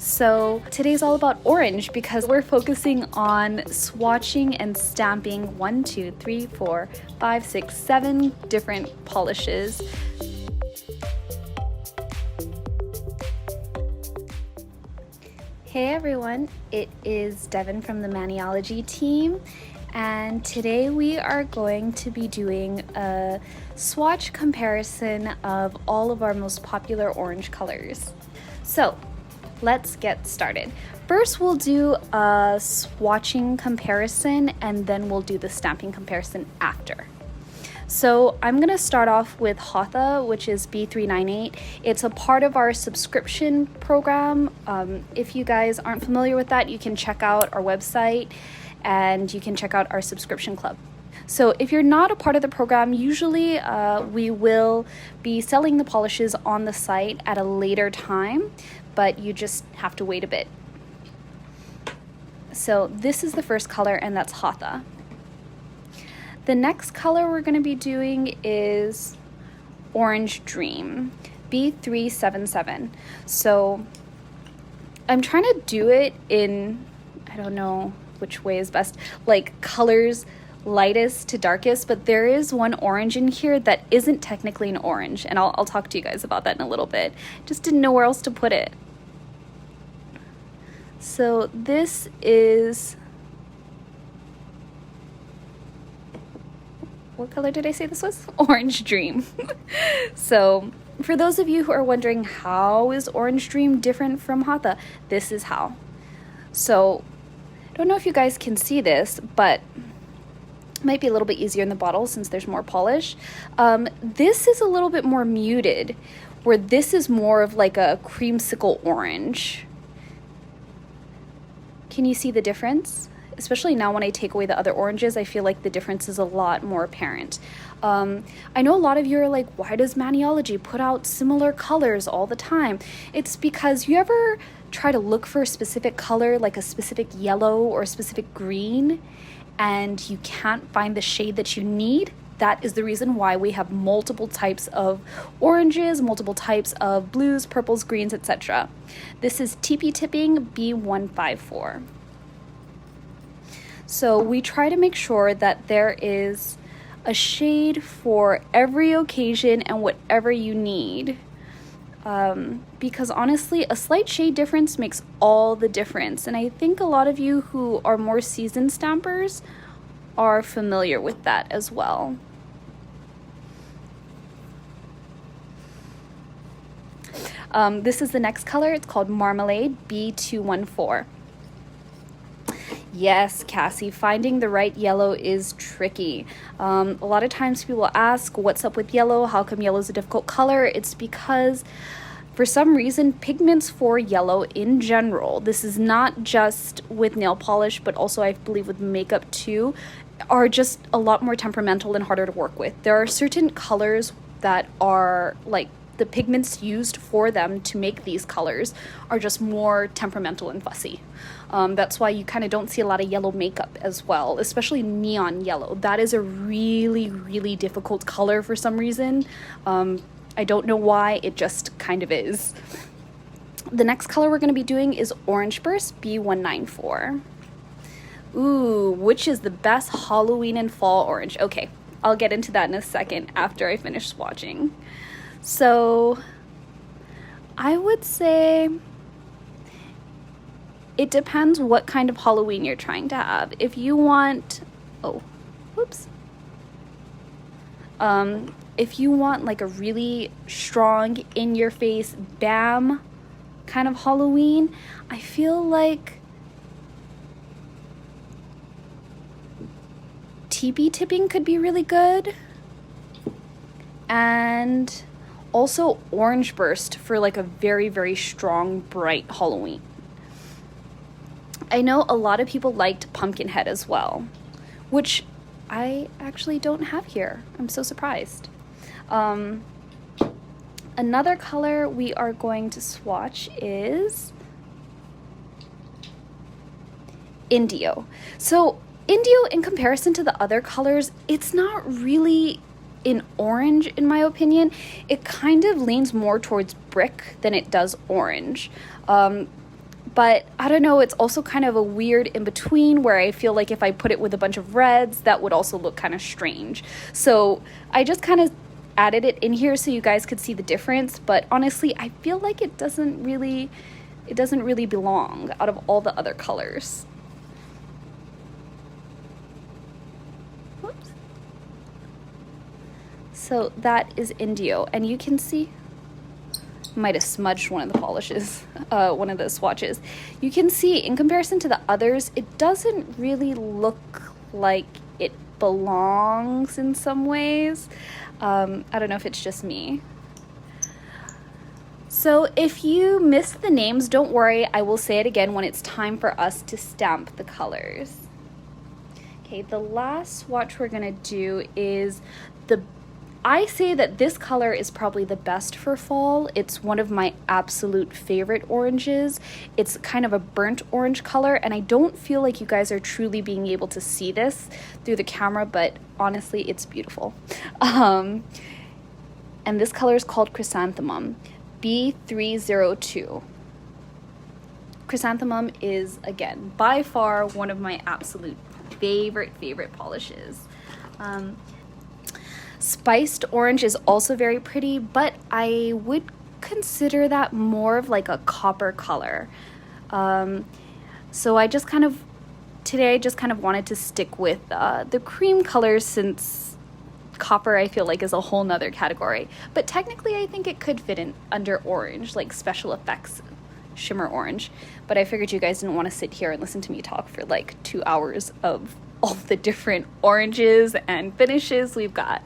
So today's all about orange because we're focusing on swatching and stamping 1, 2, 3, 4, 5, 6, 7 different polishes. Hey everyone, it is Devon from the Maniology team, and today we are going to be doing a swatch comparison of all of our most popular orange colors. So let's get started. First we'll do a swatching comparison and then we'll do the stamping comparison after. So I'm going to start off with Hatha, which is B398. It's a part of our subscription program. If you guys aren't familiar with that, you can check out our website and you can check out our subscription club. So if you're not a part of the program, usually we will be selling the polishes on the site at a later time, but you just have to wait a bit. So this is the first color, and that's Hatha. The next color we're going to be doing is Orange Dream, B377. So I'm trying to do it in, I don't know which way is best, like colors lightest to darkest, but there is one orange in here that isn't technically an orange, and I'll talk to you guys about that in a little bit. Just didn't know where else to put it. So this is, what color did I say this was? Orange Dream. So for those of you who are wondering, how is Orange Dream different from Hatha? This is how. So I don't know if you guys can see this, but it might be a little bit easier in the bottle since there's more polish. This is a little bit more muted, where this is more of like a creamsicle orange. Can you see the difference? Especially now when I take away the other oranges, I feel like the difference is a lot more apparent. I know a lot of you are like, why does Maniology put out similar colors all the time? It's because you ever try to look for a specific color, like a specific yellow or a specific green, and you can't find the shade that you need? That is the reason why we have multiple types of oranges, multiple types of blues, purples, greens, etc. This is Teepee Tipping B154. So we try to make sure that there is a shade for every occasion and whatever you need. Because honestly, a slight shade difference makes all the difference. And I think a lot of you who are more seasoned stampers are familiar with that as well. This is the next color. It's called Marmalade B214. Yes, Cassie, finding the right yellow is tricky. A lot of times people ask, what's up with yellow? How come yellow is a difficult color? It's because for some reason, pigments for yellow in general, this is not just with nail polish, but also I believe with makeup too, are just a lot more temperamental and harder to work with. There are certain colors that are like, the pigments used for them to make these colors are just more temperamental and fussy. That's why you kind of don't see a lot of yellow makeup as well, especially neon yellow. That is a really, really difficult color for some reason. I don't know why, it just kind of is. The next color we're going to be doing is Orange Burst B194. Ooh, which is the best Halloween and fall orange? Okay, I'll get into that in a second after I finish swatching. So I would say it depends what kind of Halloween you're trying to have. If you want, if you want like a really strong in your face bam kind of Halloween, I feel like Teepee Tipping could be really good. And also Orange Burst for like a very, very strong, bright Halloween. I know a lot of people liked Pumpkinhead as well, which I actually don't have here. I'm so surprised. Another color we are going to swatch is Indio. So Indio, in comparison to the other colors, it's not really in orange, in my opinion. It kind of leans more towards brick than it does orange. but I don't know, it's also kind of a weird in between where I feel like if I put it with a bunch of reds, that would also look kind of strange. So I just kind of added it in here so you guys could see the difference, but honestly, I feel like it doesn't really belong out of all the other colors. Whoops. So that is Indio, and you can see, might have smudged one of the polishes, one of the swatches. You can see in comparison to the others, it doesn't really look like it belongs in some ways. I don't know if it's just me. So if you missed the names, don't worry, I will say it again when it's time for us to stamp the colors. Okay, the last swatch we're gonna do is I say that this color is probably the best for fall. It's one of my absolute favorite oranges. It's kind of a burnt orange color, and I don't feel like you guys are truly being able to see this through the camera, but honestly, it's beautiful. And this color is called Chrysanthemum, B302. Chrysanthemum is, again, by far one of my absolute favorite polishes. Spiced orange is also very pretty, but I would consider that more of like a copper color. So today I just kind of wanted to stick with the cream colors, since copper I feel like is a whole nother category. But technically I think it could fit in under orange, like special effects shimmer orange. But I figured you guys didn't want to sit here and listen to me talk for like 2 hours of all the different oranges and finishes we've got.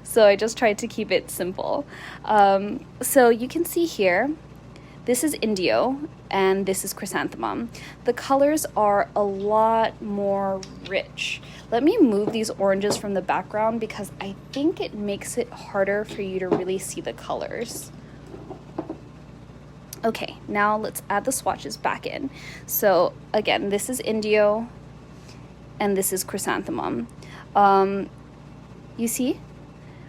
So I just tried to keep it simple. So you can see here, this is Indio and this is Chrysanthemum. The colors are a lot more rich. Let me move these oranges from the background because I think it makes it harder for you to really see the colors. Okay, now let's add the swatches back in. So again, this is Indio and this is Chrysanthemum. You see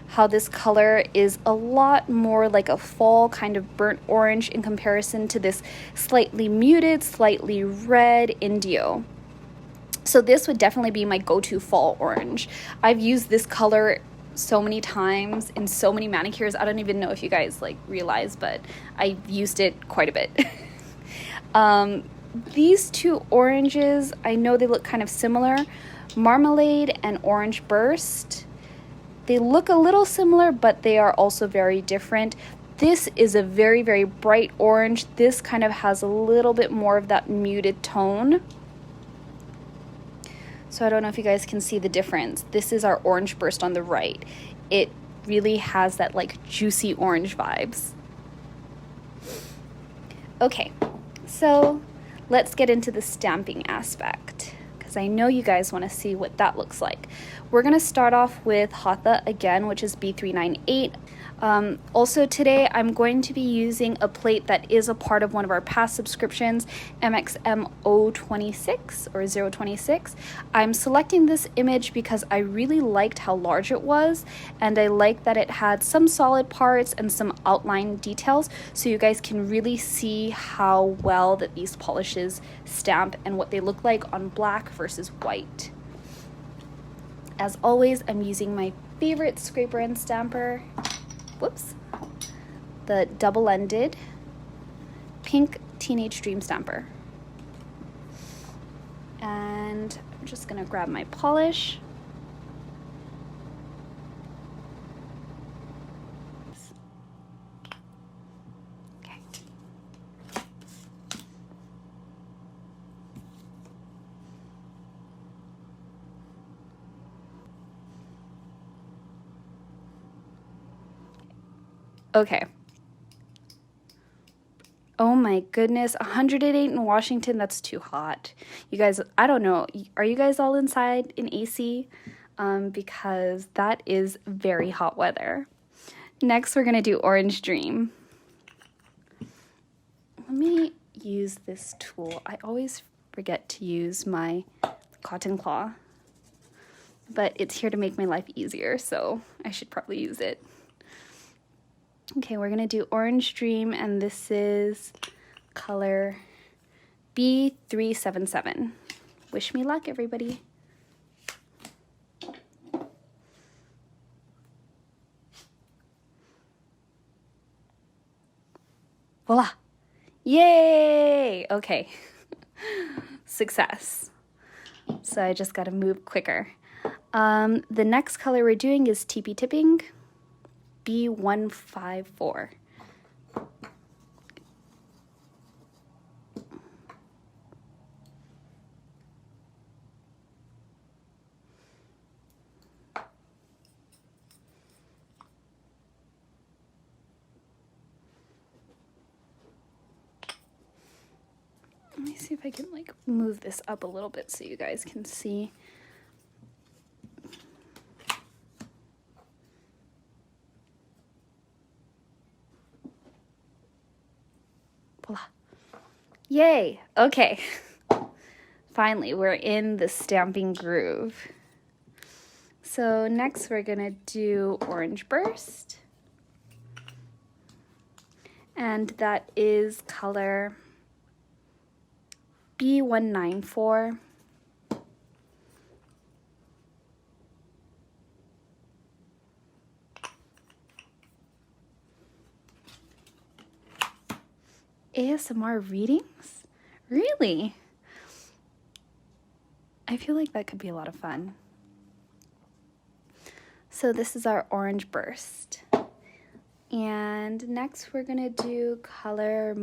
how this color is a lot more like a fall kind of burnt orange in comparison to this slightly muted, slightly red Indio. So this would definitely be my go-to fall orange. I've used this color so many times in so many manicures. I don't even know if you guys like realize, but I've used it quite a bit. These two oranges, I know they look kind of similar. Marmalade and Orange Burst. They look a little similar, but they are also very different. This is a very bright orange. This kind of has a little bit more of that muted tone. So I don't know if you guys can see the difference. This is our Orange Burst on the right. It really has that like juicy orange vibes. Okay, so let's get into the stamping aspect, because I know you guys want to see what that looks like. We're going to start off with Hatha again, which is B398. Also today I'm going to be using a plate that is a part of one of our past subscriptions, MXM026 or 026. I'm selecting this image because I really liked how large it was, and I like that it had some solid parts and some outline details, so you guys can really see how well that these polishes stamp and what they look like on black versus white. As always, I'm using my favorite scraper and stamper. Whoops, the double-ended pink Teenage Dream Stamper. And I'm just gonna grab my polish. Okay. Okay. Oh my goodness, 108 in Washington, that's too hot. You guys, I don't know, are you guys all inside in AC? Because that is very hot weather. Next, we're gonna do Orange Dream. Let me use this tool. I always forget to use my cotton claw, but it's here to make my life easier, so I should probably use it. Okay, we're gonna do Orange Dream, and this is color B377. Wish me luck, everybody. Voila. Yay! Okay. Success. So I just got to move quicker. The next color we're doing is Teepee Tipping, B154. Let me see if I can like move this up a little bit so you guys can see. Voila. Yay! Okay. Finally, we're in the stamping groove. So next we're gonna do Orange Burst. And that is color B194. ASMR readings? Really? I feel like that could be a lot of fun. So this is our Orange Burst. And next we're gonna do color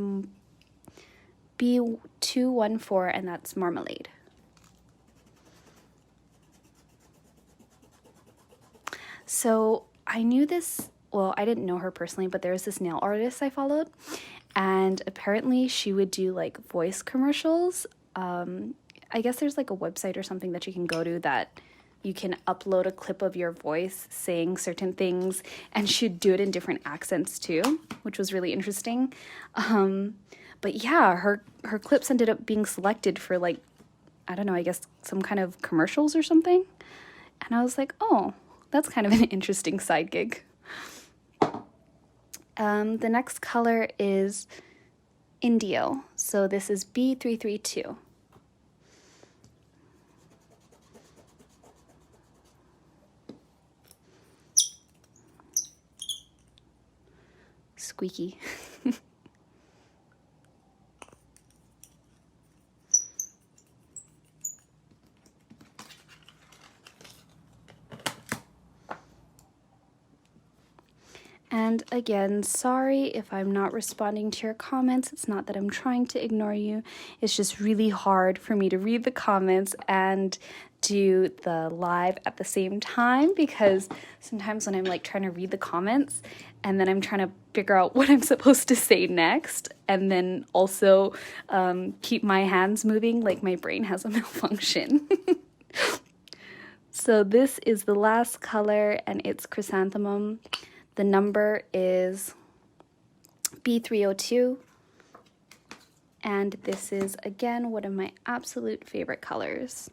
B214, and that's Marmalade. So I knew this, well, I didn't know her personally, but there was this nail artist I followed, and apparently she would do like voice commercials. I guess there's like a website or something that you can go to that you can upload a clip of your voice saying certain things, and she'd do it in different accents too, which was really interesting. But yeah, her clips ended up being selected for like, I don't know, I guess some kind of commercials or something. And I was like, oh, that's kind of an interesting side gig. The next color is Indio. So this is B332. Squeaky. And again, sorry if I'm not responding to your comments. It's not that I'm trying to ignore you. It's just really hard for me to read the comments and do the live at the same time, because sometimes when I'm like trying to read the comments and then I'm trying to figure out what I'm supposed to say next, and then also keep my hands moving, like my brain has a malfunction. So this is the last color, and it's Chrysanthemum. The number is B302, and this is, again, one of my absolute favorite colors.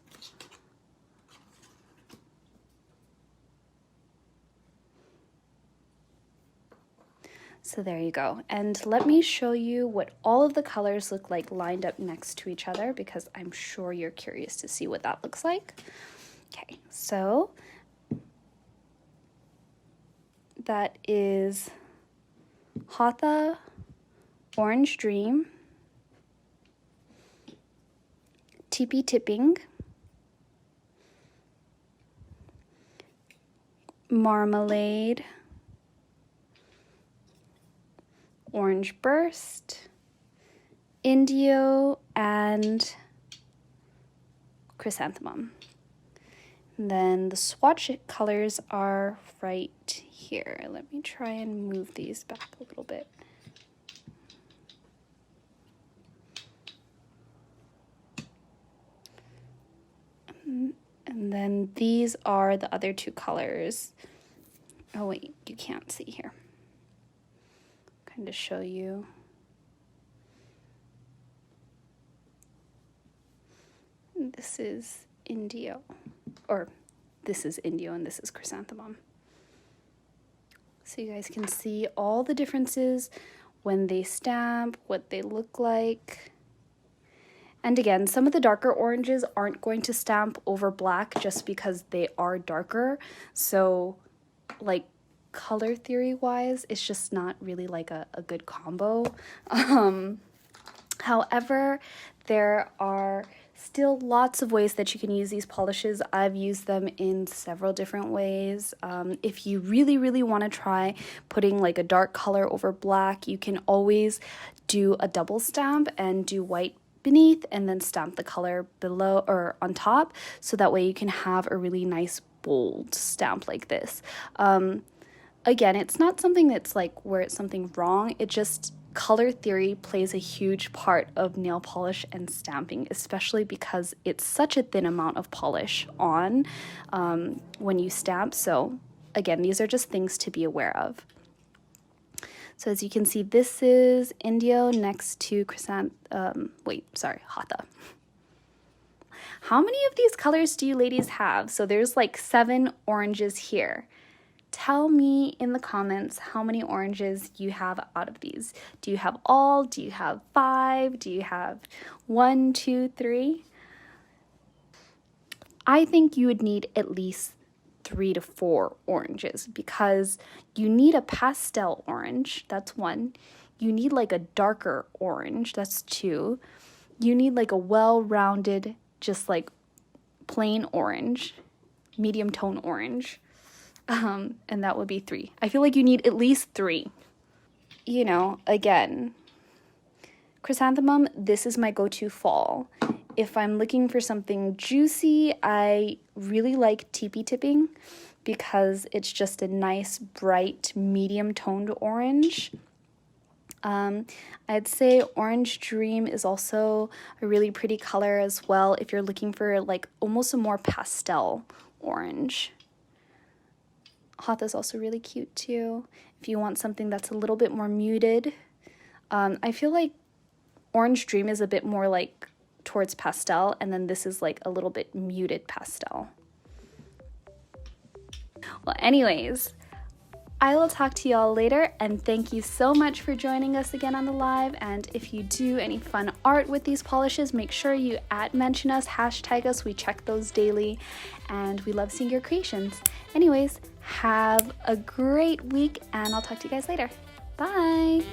So there you go. And let me show you what all of the colors look like lined up next to each other, because I'm sure you're curious to see what that looks like. Okay, so that is Hatha, Orange Dream, Teepee Tipping, Marmalade, Orange Burst, Indio, and Chrysanthemum. And then the swatch colors are right here. Let me try and move these back a little bit. And then these are the other two colors. Oh wait, you can't see here. Kind of show you. This is Indio, or this is Indio and this is Chrysanthemum. So you guys can see all the differences when they stamp, what they look like. And again, some of the darker oranges aren't going to stamp over black just because they are darker. So like color theory wise, it's just not really like a good combo. However, there are still lots of ways that you can use these polishes. I've used them in several different ways. If you really want to try putting like a dark color over black, you can always do a double stamp and do white beneath and then stamp the color below or on top, so that way you can have a really nice bold stamp like this. Again, it's not something that's like where it's something wrong, it just color theory plays a huge part of nail polish and stamping, especially because it's such a thin amount of polish on when you stamp. So again, these are just things to be aware of. So as you can see, this is Indio next to Hatha. How many of these colors do you ladies have? So there's like 7 oranges here. Tell me in the comments how many oranges you have out of these. Do you have all? Do you have 5? Do you have 1, 2, 3? I think you would need at least 3 to 4 oranges, because you need a pastel orange, that's 1. You need like a darker orange, that's 2. You need like a well-rounded, just like plain orange, medium tone orange. And that would be 3. I feel like you need at least 3. You know, again, chrysanthemum, this is my go-to fall. If I'm looking for something juicy, I really like teepee tipping because it's just a nice, bright, medium-toned orange. I'd say Orange Dream is also a really pretty color as well if you're looking for like almost a more pastel orange. Hatha is also really cute too if you want something that's a little bit more muted. I feel like Orange Dream is a bit more like towards pastel, and then this is like a little bit muted pastel. Well, anyways, I will talk to y'all later, and thank you so much for joining us again on the live. And if you do any fun art with these polishes, make sure you mention us, hashtag us. We check those daily, and we love seeing your creations. Anyways, have a great week, and I'll talk to you guys later. Bye!